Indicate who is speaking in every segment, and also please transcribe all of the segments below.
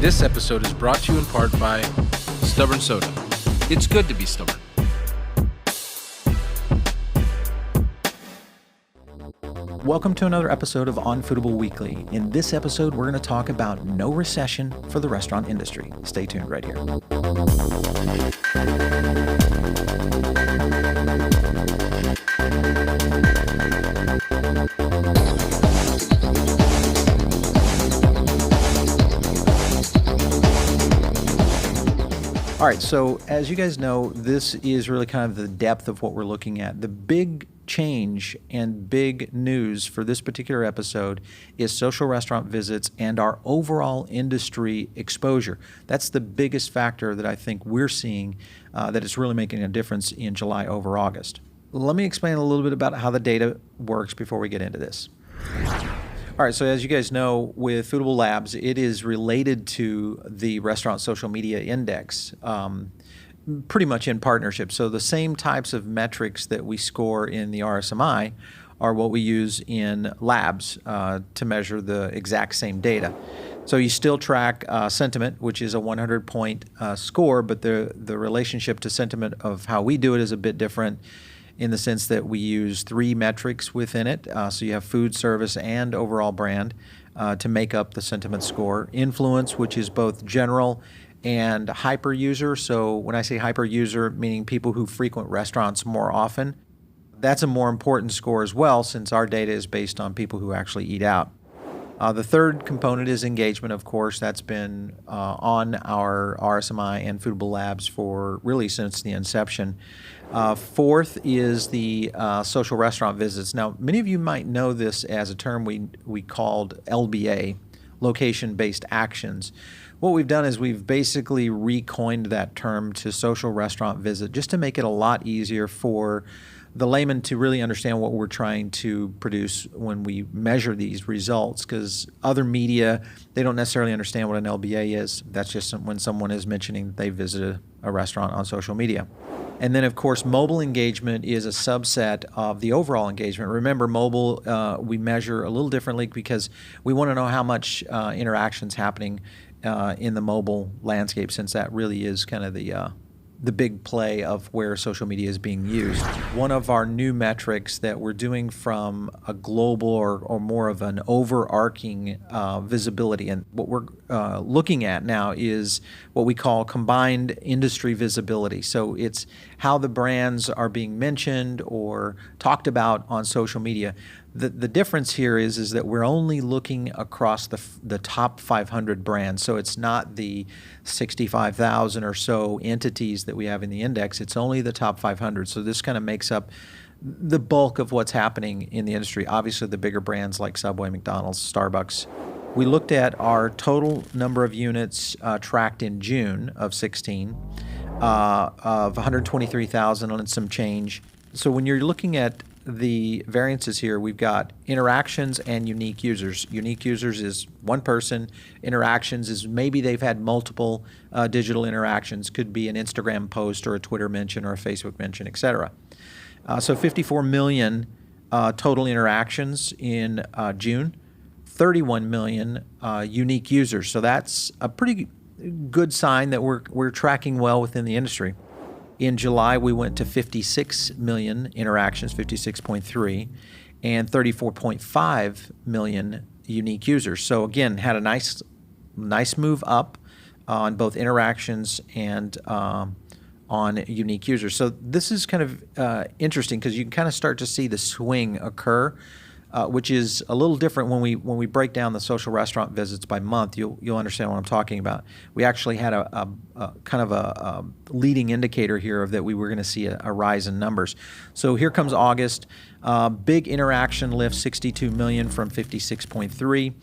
Speaker 1: This episode is brought to you in part by Stubborn Soda. It's good to be stubborn.
Speaker 2: Welcome to another episode of On Foodable Weekly. In this episode, we're going to talk about no recession for the restaurant industry. Stay tuned right here. All right, so as you guys know, this is really kind of the depth of what we're looking at. The big change and big news for this particular episode is social restaurant visits and our overall industry exposure. That's the biggest factor that I think we're seeing that is really making a difference in July over August. Let me explain a little bit about how the data works before we get into this. All right, so as you guys know, with Foodable Labs, it is related to the Restaurant Social Media Index, pretty much in partnership. So the same types of metrics that we score in the RSMI are what we use in Labs to measure the exact same data. So you still track sentiment, which is a 100-point score, but the relationship to sentiment of how we do it is a bit different, in the sense that we use three metrics within it. So you have food, service, and overall brand to make up the sentiment score. Influence, which is both general and hyper user. So when I say hyper user, meaning people who frequent restaurants more often, that's a more important score as well, since our data is based on people who actually eat out. The third component is engagement, of course. That's been on our RSMI and Foodable Labs for really since the inception. Fourth is the social restaurant visits. Now, many of you might know this as a term we called LBA, location-based actions. What we've done is we've basically recoined that term to social restaurant visit, just to make it a lot easier for the layman to really understand what we're trying to produce when we measure these results, because other media, they don't necessarily understand what an LBA is. That's just when someone is mentioning that they visited a restaurant on social media. And then, of course, mobile engagement is a subset of the overall engagement. Remember, mobile we measure a little differently because we want to know how much interaction's happening in the mobile landscape, since that really is kind of the big play of where social media is being used. One of our new metrics that we're doing from a global or more of an overarching visibility, and what we're looking at now is what we call combined industry visibility. So it's how the brands are being mentioned or talked about on social media. The difference here is that we're only looking across the top 500 brands. So it's not the 65,000 or so entities that we have in the index. It's only the top 500. So this kind of makes up the bulk of what's happening in the industry. Obviously, the bigger brands like Subway, McDonald's, Starbucks. We looked at our total number of units tracked in June of 16 of 123,000 and some change. So when you're looking at the variances here, we've got interactions and unique users. Unique users is one person. Interactions is maybe they've had multiple digital interactions. Could be an Instagram post or a Twitter mention or a Facebook mention, etc. So 54 million total interactions in June, 31 million unique users. So that's a pretty good sign that we're tracking well within the industry. In July, we went to 56 million interactions, 56.3, and 34.5 million unique users. So again, had a nice move up on both interactions and on unique users. So this is kind of interesting because you can kind of start to see the swing occur, which is a little different when we break down the social restaurant visits by month. You'll understand what I'm talking about. We actually had a kind of a leading indicator here of that we were going to see a rise in numbers. So here comes August. Big interaction lift, 62 million from 56.3,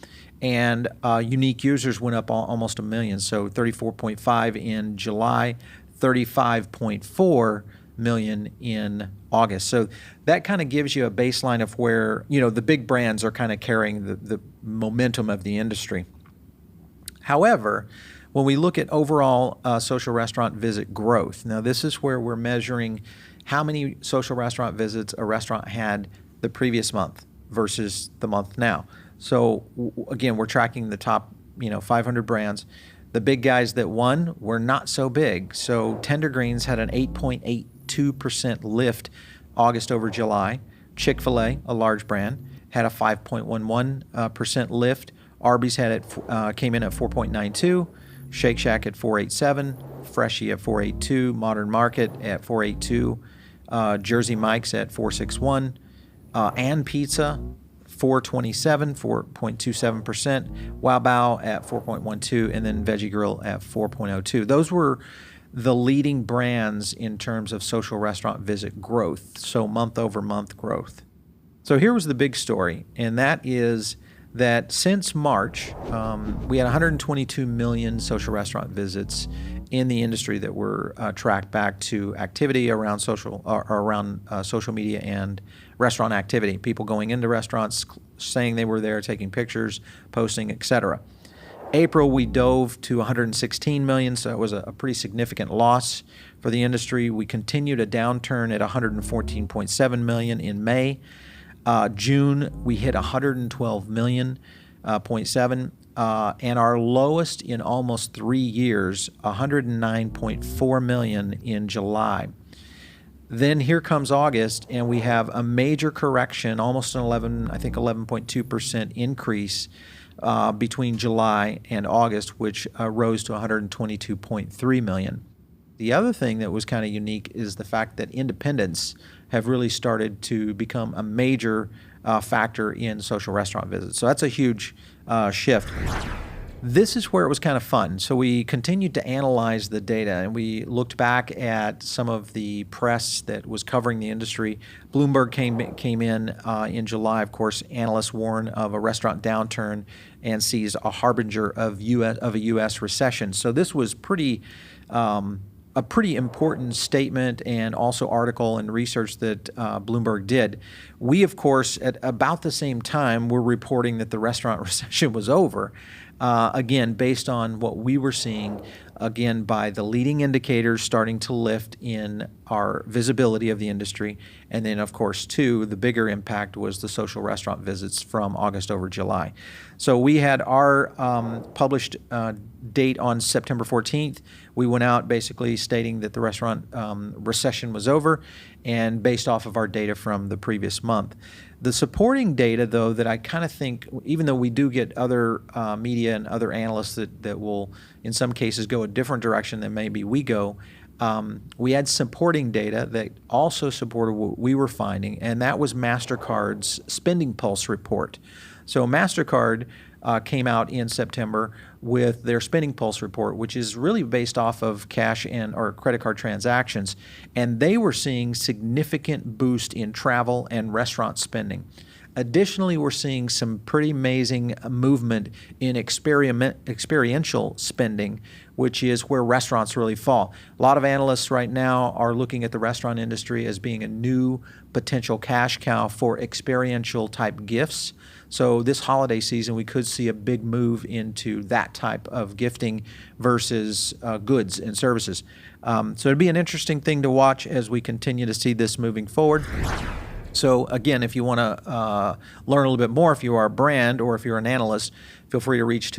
Speaker 2: and unique users went up almost a million. So 34.5 in July, 35.4 million in August. So that kind of gives you a baseline of where, the big brands are kind of carrying the momentum of the industry. However, when we look at overall social restaurant visit growth, now this is where we're measuring how many social restaurant visits a restaurant had the previous month versus the month now. So again, we're tracking the top 500 brands. The big guys that won were not so big. So Tender Greens had an 8.82% lift August over July. Chick-fil-A, a large brand, had a 5.11% lift. Arby's came in at 4.92. Shake Shack at 4.87. Freshie at 4.82. Modern Market at 4.82. Jersey Mike's at 4.61. And Pizza 4.27, 4.27%. Wow Bao at 4.12, and then Veggie Grill at 4.02. Those were the leading brands in terms of social restaurant visit growth, so month-over-month growth. So here was the big story, and that is that since March, we had 122 million social restaurant visits in the industry that were tracked back to activity around social media and restaurant activity. People going into restaurants, saying they were there, taking pictures, posting, etc. April, we dove to 116 million, so it was a pretty significant loss for the industry. We continued a downturn at 114.7 million in May. June, we hit 112 million, 0.7, and our lowest in almost 3 years, 109.4 million in July. Then here comes August, and we have a major correction, almost an 11.2% increase between July and August, which rose to 122.3 million. The other thing that was kind of unique is the fact that independents have really started to become a major factor in social restaurant visits. So that's a huge shift. This is where it was kind of fun. So we continued to analyze the data, and we looked back at some of the press that was covering the industry. Bloomberg came in July. Of course, analysts warn of a restaurant downturn and sees a harbinger of a U.S. recession. So this was a pretty important statement and also article and research that Bloomberg did. We, of course, at about the same time, were reporting that the restaurant recession was over. Again, based on what we were seeing, again, by the leading indicators starting to lift in our visibility of the industry. And then, of course, too, the bigger impact was the social restaurant visits from August over July. So we had our published date on September 14th. We went out basically stating that the restaurant recession was over, and based off of our data from the previous month. The supporting data, though, that I kind of think, even though we do get other media and other analysts that will, in some cases, go a different direction than maybe we go, we had supporting data that also supported what we were finding, and that was MasterCard's Spending Pulse report. So MasterCard came out in September with their Spending Pulse report, which is really based off of cash or credit card transactions, and they were seeing significant boost in travel and restaurant spending. Additionally, we're seeing some pretty amazing movement in experiential spending, which is where restaurants really fall. A lot of analysts right now are looking at the restaurant industry as being a new potential cash cow for experiential type gifts. So this holiday season, we could see a big move into that type of gifting versus goods and services. So it'd be an interesting thing to watch as we continue to see this moving forward. So again, if you want to learn a little bit more, if you are a brand or if you're an analyst, feel free to reach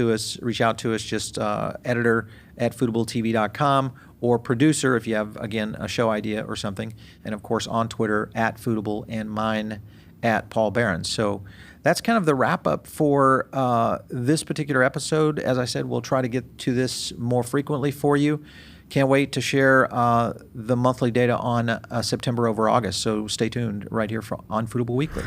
Speaker 2: out to us, just editor@foodabletv.com, or producer if you have, again, a show idea or something. And of course on Twitter @Foodable, and mine @Paul Barron. So that's kind of the wrap up for this particular episode. As I said, we'll try to get to this more frequently for you. Can't wait to share the monthly data on September over August. So stay tuned right here on Foodable Weekly.